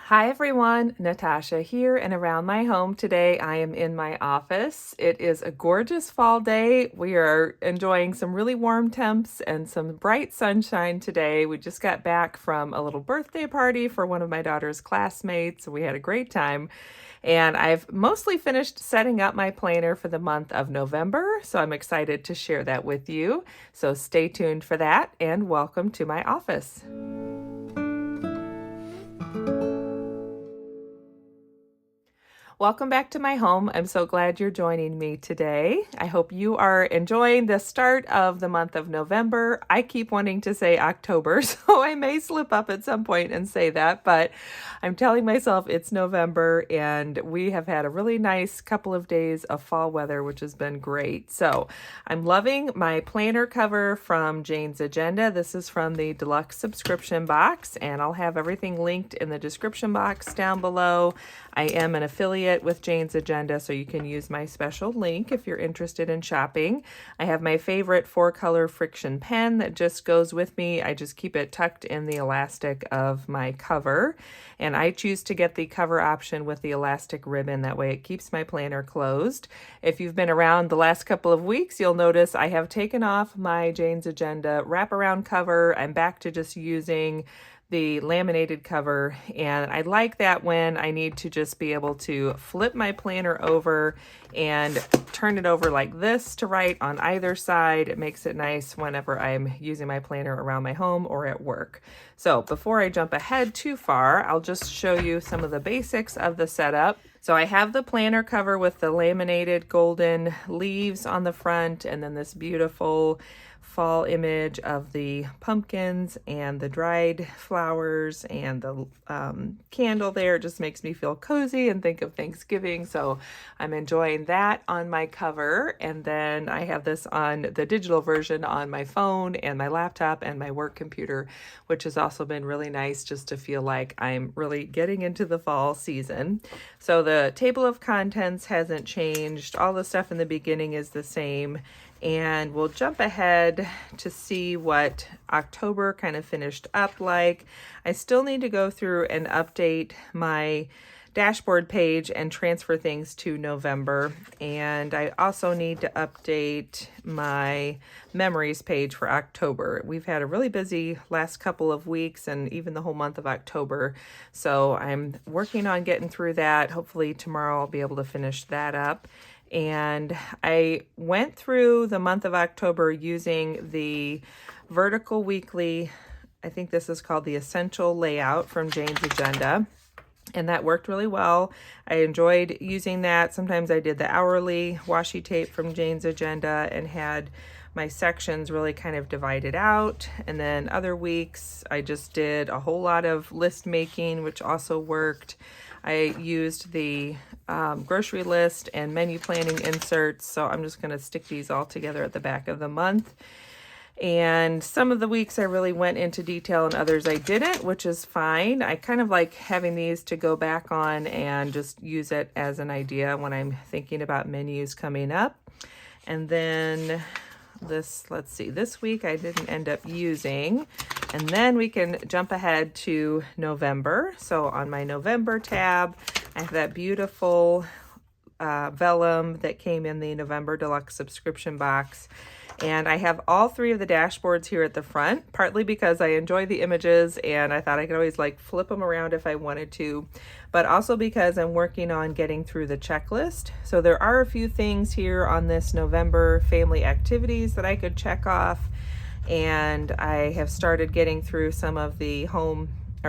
Hi everyone, Natasha here, and around my home today I am in my office. It is a gorgeous fall day. We are enjoying some really warm temps and some bright sunshine today. We just got back from a little birthday party for one of my daughter's classmates. We had a great time. And I've mostly finished setting up my planner for the month of November, so I'm excited to share that with you. So stay tuned for that, and welcome to my office. Welcome back to my home. I'm so glad you're joining me today. I hope you are enjoying the start of the month of November. I keep wanting to say October, so I may slip up at some point and say that, but I'm telling myself it's November, and we have had a really nice couple of days of fall weather, which has been great. So I'm loving my planner cover from Jane's Agenda. This is from the deluxe subscription box, and I'll have everything linked in the description box down below. I am an affiliate with Jane's Agenda, so you can use my special link if you're interested in shopping. I have my favorite 4-color friction pen that just goes with me. I just keep it tucked in the elastic of my cover, and I choose to get the cover option with the elastic ribbon. That way it keeps my planner closed. If you've been around the last couple of weeks, you'll notice I have taken off my Jane's Agenda wraparound cover. I'm back to just using the laminated cover, and I like that when I need to just be able to flip my planner over and turn it over like this to write on either side. It makes it nice whenever I'm using my planner around my home or at work. So before I jump ahead too far, I'll just show you some of the basics of the setup. So I have the planner cover with the laminated golden leaves on the front, and then this beautiful fall image of the pumpkins and the dried flowers and the candle there. It just makes me feel cozy and think of Thanksgiving. So I'm enjoying that on my cover. And then I have this on the digital version on my phone and my laptop and my work computer, which has also been really nice just to feel like I'm really getting into the fall season. So the table of contents hasn't changed. All the stuff in the beginning is the same. And we'll jump ahead to see what October kind of finished up like. I still need to go through and update my dashboard page and transfer things to November. And I also need to update my memories page for October. We've had a really busy last couple of weeks and even the whole month of October. So I'm working on getting through that. Hopefully tomorrow I'll be able to finish that up. And I went through the month of October using the vertical weekly, I think this is called the Essential Layout from Jane's Agenda, and that worked really well. I enjoyed using that. Sometimes I did the hourly washi tape from Jane's Agenda and had my sections really kind of divided out. And then other weeks I just did a whole lot of list making, which also worked. I used the grocery list and menu planning inserts, so I'm just going to stick these all together at the back of the month. And some of the weeks I really went into detail and others I didn't, which is fine. I kind of like having these to go back on and just use it as an idea when I'm thinking about menus coming up. And then let's see, this week I didn't end up using. And then we can jump ahead to November. So on my November tab, I have that beautiful vellum that came in the November Deluxe subscription box. And I have all 3 of the dashboards here at the front, partly because I enjoy the images and I thought I could always like flip them around if I wanted to, but also because I'm working on getting through the checklist. So there are a few things here on this November family activities that I could check off. And I have started getting through some of the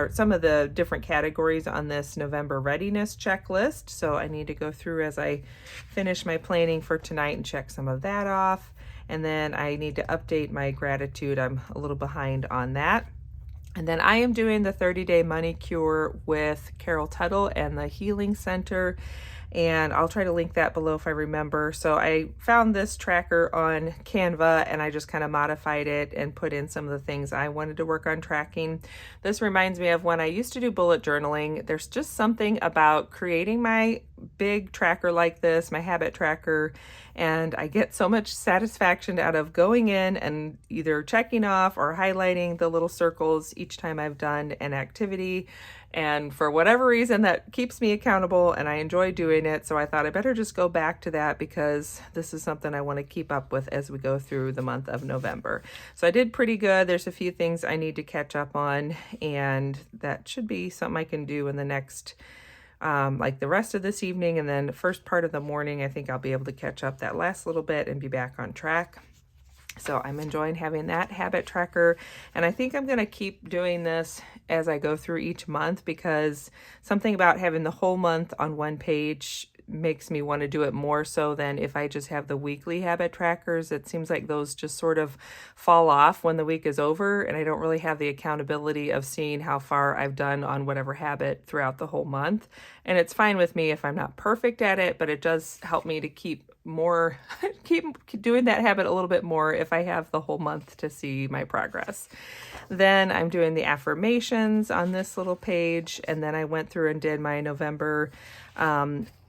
some of the different categories on this November readiness checklist. So I need to go through as I finish my planning for tonight and check some of that off. And then I need to update my gratitude. I'm a little behind on that. And then I am doing the 30-day money cure with Carol Tuttle and the Healing Center. And I'll try to link that below if I remember. So I found this tracker on Canva and I just kind of modified it and put in some of the things I wanted to work on tracking. This reminds me of when I used to do bullet journaling. There's just something about creating my big tracker like this, my habit tracker, and I get so much satisfaction out of going in and either checking off or highlighting the little circles each time I've done an activity. And for whatever reason, that keeps me accountable and I enjoy doing it. So I thought I better just go back to that because this is something I want to keep up with as we go through the month of November. So I did pretty good. There's a few things I need to catch up on, and that should be something I can do in the next like the rest of this evening, and then the first part of the morning. I think I'll be able to catch up that last little bit and be back on track. So I'm enjoying having that habit tracker, and I think I'm going to keep doing this as I go through each month because something about having the whole month on one page makes me want to do it more so than if I just have the weekly habit trackers. It seems like those just sort of fall off when the week is over, and I don't really have the accountability of seeing how far I've done on whatever habit throughout the whole month. And it's fine with me if I'm not perfect at it, but it does help me to keep doing that habit a little bit more if I have the whole month to see my progress. Then I'm doing the affirmations on this little page, and then I went through and did my November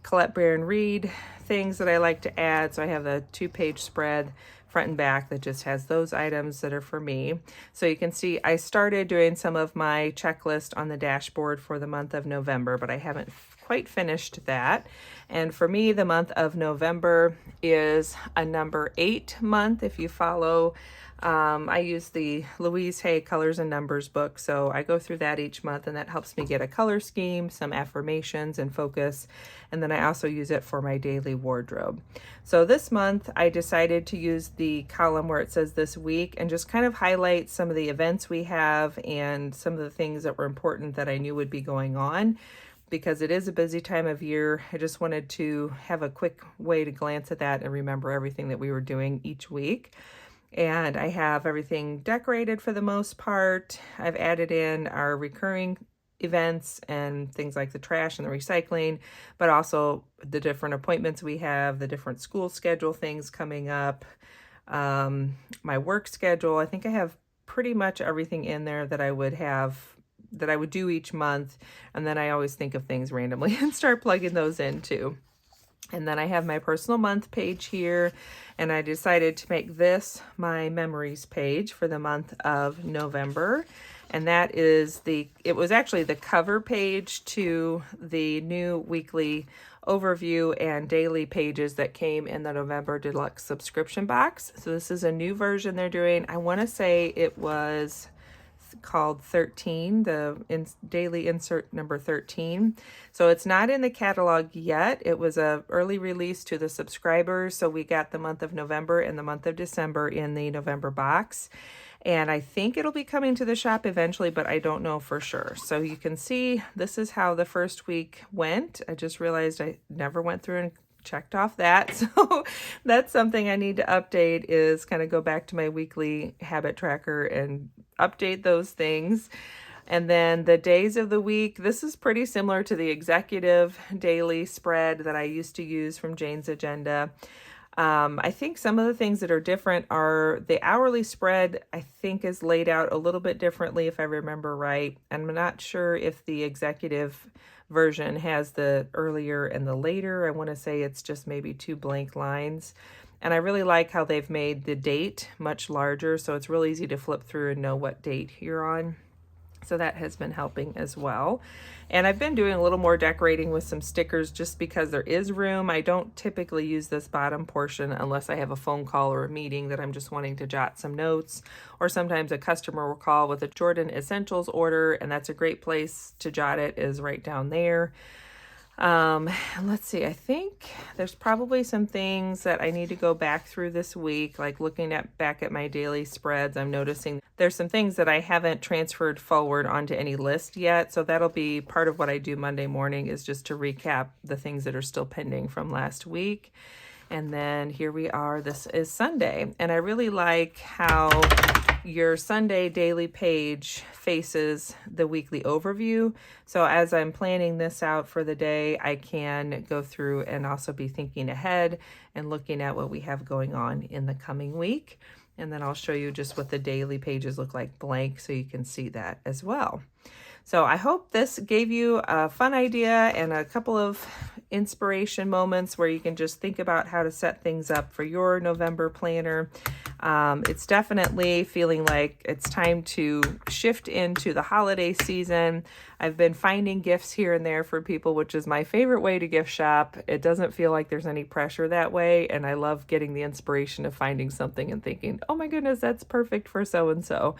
Colette Baron Reed things that I like to add. So I have a 2-page spread front and back that just has those items that are for me. So you can see I started doing some of my checklist on the dashboard for the month of November, but I haven't quite finished that. And for me, the month of November is a number 8 month. If you follow, I use the Louise Hay Colors and Numbers book. So I go through that each month, and that helps me get a color scheme, some affirmations and focus. And then I also use it for my daily wardrobe. So this month I decided to use the column where it says this week and just kind of highlight some of the events we have and some of the things that were important that I knew would be going on. Because it is a busy time of year, I just wanted to have a quick way to glance at that and remember everything that we were doing each week. And I have everything decorated for the most part. I've added in our recurring events and things like the trash and the recycling, but also the different appointments we have, the different school schedule things coming up, my work schedule. I think I have pretty much everything in there that I would do each month, and then I always think of things randomly and start plugging those in too. And then I have my personal month page here, and I decided to make this my memories page for the month of November. And that is it was actually the cover page to the new weekly overview and daily pages that came in the November Deluxe subscription box. So this is a new version they're doing. I want to say it was called 13, daily insert number 13. So it's not in the catalog yet. It was a early release to the subscribers. So we got the month of November and the month of December in the November box. And I think it'll be coming to the shop eventually, but I don't know for sure. So you can see this is how the first week went. I just realized I never went through and checked off that. So that's something I need to update, is kind of go back to my weekly habit tracker and update those things. And then the days of the week, this is pretty similar to the executive daily spread that I used to use from Jane's Agenda. I think some of the things that are different are the hourly spread, I think, is laid out a little bit differently if I remember right. I'm not sure if the executive version has the earlier and the later. I want to say it's just maybe 2 blank lines. And I really like how they've made the date much larger, so it's real easy to flip through and know what date you're on. So that has been helping as well. And I've been doing a little more decorating with some stickers just because there is room. I don't typically use this bottom portion unless I have a phone call or a meeting that I'm just wanting to jot some notes. Or sometimes a customer will call with a Jordan Essentials order, and that's a great place to jot it, is right down there. Let's see, I think there's probably some things that I need to go back through this week, like looking back at my daily spreads. I'm noticing there's some things that I haven't transferred forward onto any list yet. So that'll be part of what I do Monday morning, is just to recap the things that are still pending from last week. And then here we are, this is Sunday. And I really like how your Sunday daily page faces the weekly overview. So as I'm planning this out for the day, I can go through and also be thinking ahead and looking at what we have going on in the coming week. And then I'll show you just what the daily pages look like blank so you can see that as well. So I hope this gave you a fun idea and a couple of inspiration moments where you can just think about how to set things up for your November planner. It's definitely feeling like it's time to shift into the holiday season. I've been finding gifts here and there for people, which is my favorite way to gift shop. It doesn't feel like there's any pressure that way, and I love getting the inspiration of finding something and thinking, oh my goodness, that's perfect for so-and-so.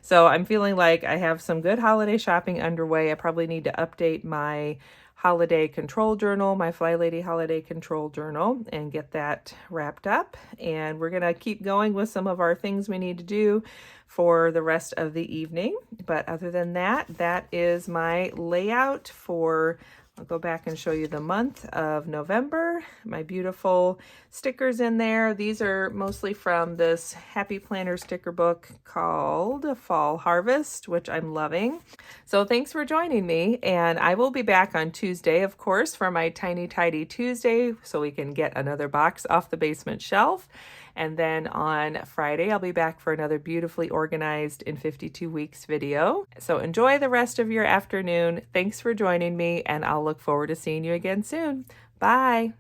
So I'm feeling like I have some good holiday shopping underway. I probably need to update my holiday control journal, my Fly Lady holiday control journal, and get that wrapped up. And we're going to keep going with some of our things we need to do for the rest of the evening. But other than that, that is my layout for, I'll go back and show you the month of November. My beautiful stickers in there. These are mostly from this Happy Planner sticker book called Fall Harvest, which I'm loving. So thanks for joining me, and I will be back on Tuesday, of course, for my Tiny Tidy Tuesday, so we can get another box off the basement shelf. And then on Friday, I'll be back for another beautifully organized in 52 weeks video. So enjoy the rest of your afternoon. Thanks for joining me, and I'll look forward to seeing you again soon. Bye.